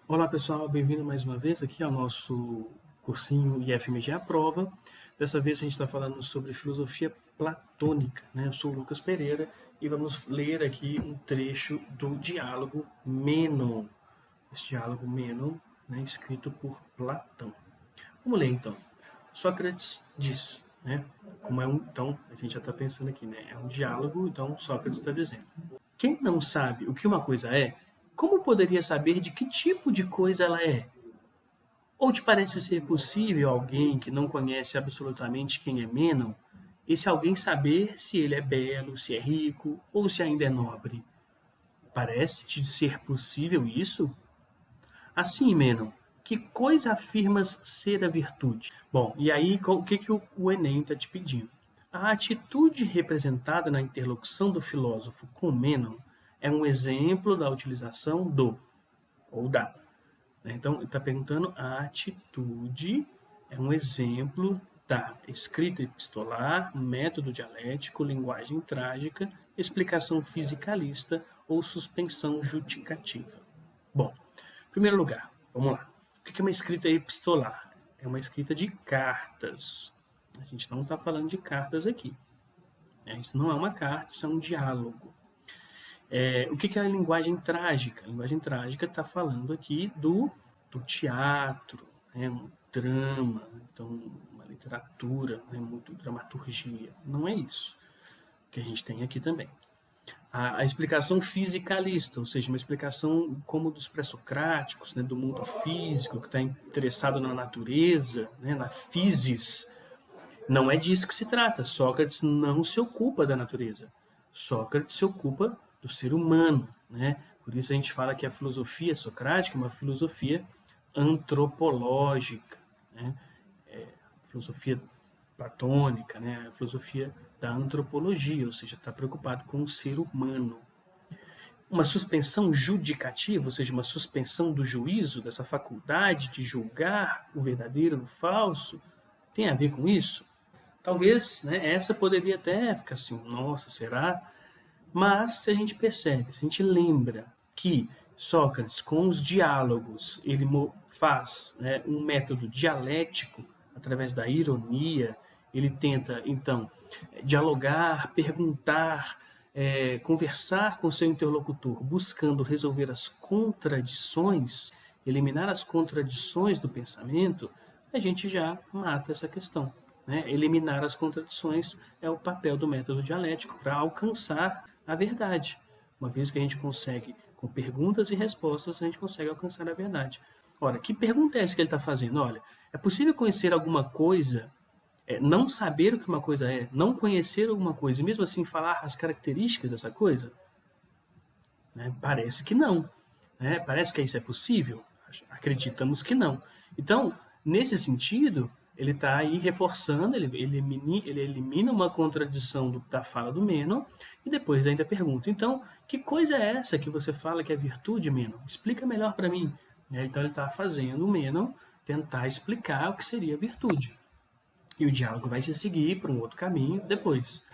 Olá pessoal, bem-vindo mais uma vez aqui ao nosso cursinho IFMG à Prova. Dessa vez a gente está falando sobre filosofia platônica, né? Eu sou o Lucas Pereira e vamos ler aqui um trecho do diálogo Mênon. Esse diálogo Mênon, né, escrito por Platão. Vamos ler então. Sócrates diz, né? Então, a gente já está pensando aqui, né? É um diálogo, então Sócrates está dizendo. Quem não sabe o que uma coisa é, como poderia saber de que tipo de coisa ela é? Ou te parece ser possível alguém que não conhece absolutamente quem é Mênon, esse alguém saber se ele é belo, se é rico ou se ainda é nobre? Parece-te ser possível isso? Assim, Mênon, que coisa afirmas ser a virtude? Bom, e aí o que o Enem está te pedindo? A atitude representada na interlocução do filósofo com Mênon é um exemplo da utilização do ou da. Então, ele está perguntando a atitude é um exemplo da escrita epistolar, método dialético, linguagem trágica, explicação fisicalista ou suspensão judicativa. Bom, em primeiro lugar, vamos lá. O que é uma escrita epistolar? É uma escrita de cartas. A gente não está falando de cartas aqui. Isso não é uma carta, isso é um diálogo. O que é a linguagem trágica? A linguagem trágica está falando aqui do teatro, um drama, então uma literatura, muito dramaturgia. Não é isso que a gente tem aqui também. A explicação fisicalista, ou seja, uma explicação como dos pré-socráticos, do mundo físico, que está interessado na natureza, na physis. Não é disso que se trata. Sócrates não se ocupa da natureza. Sócrates se ocupa do ser humano, Por isso a gente fala que a filosofia socrática é uma filosofia antropológica, filosofia platônica, a filosofia da antropologia, ou seja, está preocupado com o ser humano. Uma suspensão judicativa, ou seja, uma suspensão do juízo, dessa faculdade de julgar o verdadeiro do falso, tem a ver com isso? Talvez, essa poderia até ficar assim, nossa, será? Mas se a gente percebe, se a gente lembra que Sócrates, com os diálogos, ele faz um método dialético através da ironia, ele tenta, então, dialogar, perguntar, conversar com seu interlocutor, buscando resolver as contradições, eliminar as contradições do pensamento, a gente já mata essa questão. Eliminar as contradições é o papel do método dialético para alcançar a verdade. Uma vez que a gente consegue, com perguntas e respostas, a gente consegue alcançar a verdade. Ora, que pergunta é essa que ele está fazendo? Olha, é possível conhecer alguma coisa, não saber o que uma coisa é, não conhecer alguma coisa, e mesmo assim falar as características dessa coisa? Parece que não. Parece que isso é possível? Acreditamos que não. Então, nesse sentido, ele está aí reforçando, ele elimina uma contradição da fala do Mênon e depois ainda pergunta, então, que coisa é essa que você fala que é virtude, Mênon? Explica melhor para mim. Então ele está fazendo o Mênon tentar explicar o que seria virtude. E o diálogo vai se seguir para um outro caminho depois.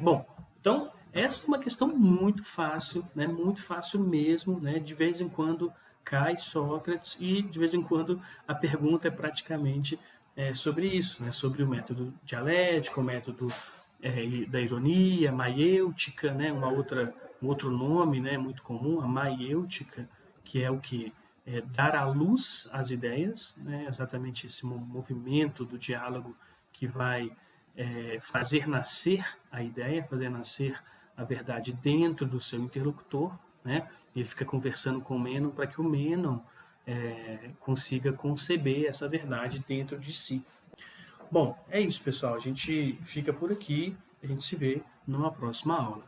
Bom, então essa é uma questão muito fácil, muito fácil mesmo, de vez em quando cai Sócrates e de vez em quando a pergunta é praticamente sobre isso, sobre o método dialético, o método da ironia, maiêutica, um outro nome muito comum, a maiêutica, que é o que? Dar à luz as ideias, exatamente esse movimento do diálogo que vai fazer nascer a ideia, fazer nascer a verdade dentro do seu interlocutor, Ele fica conversando com o Mênon para que o Mênon consiga conceber essa verdade dentro de si. Bom, é isso, pessoal. A gente fica por aqui. A gente se vê numa próxima aula.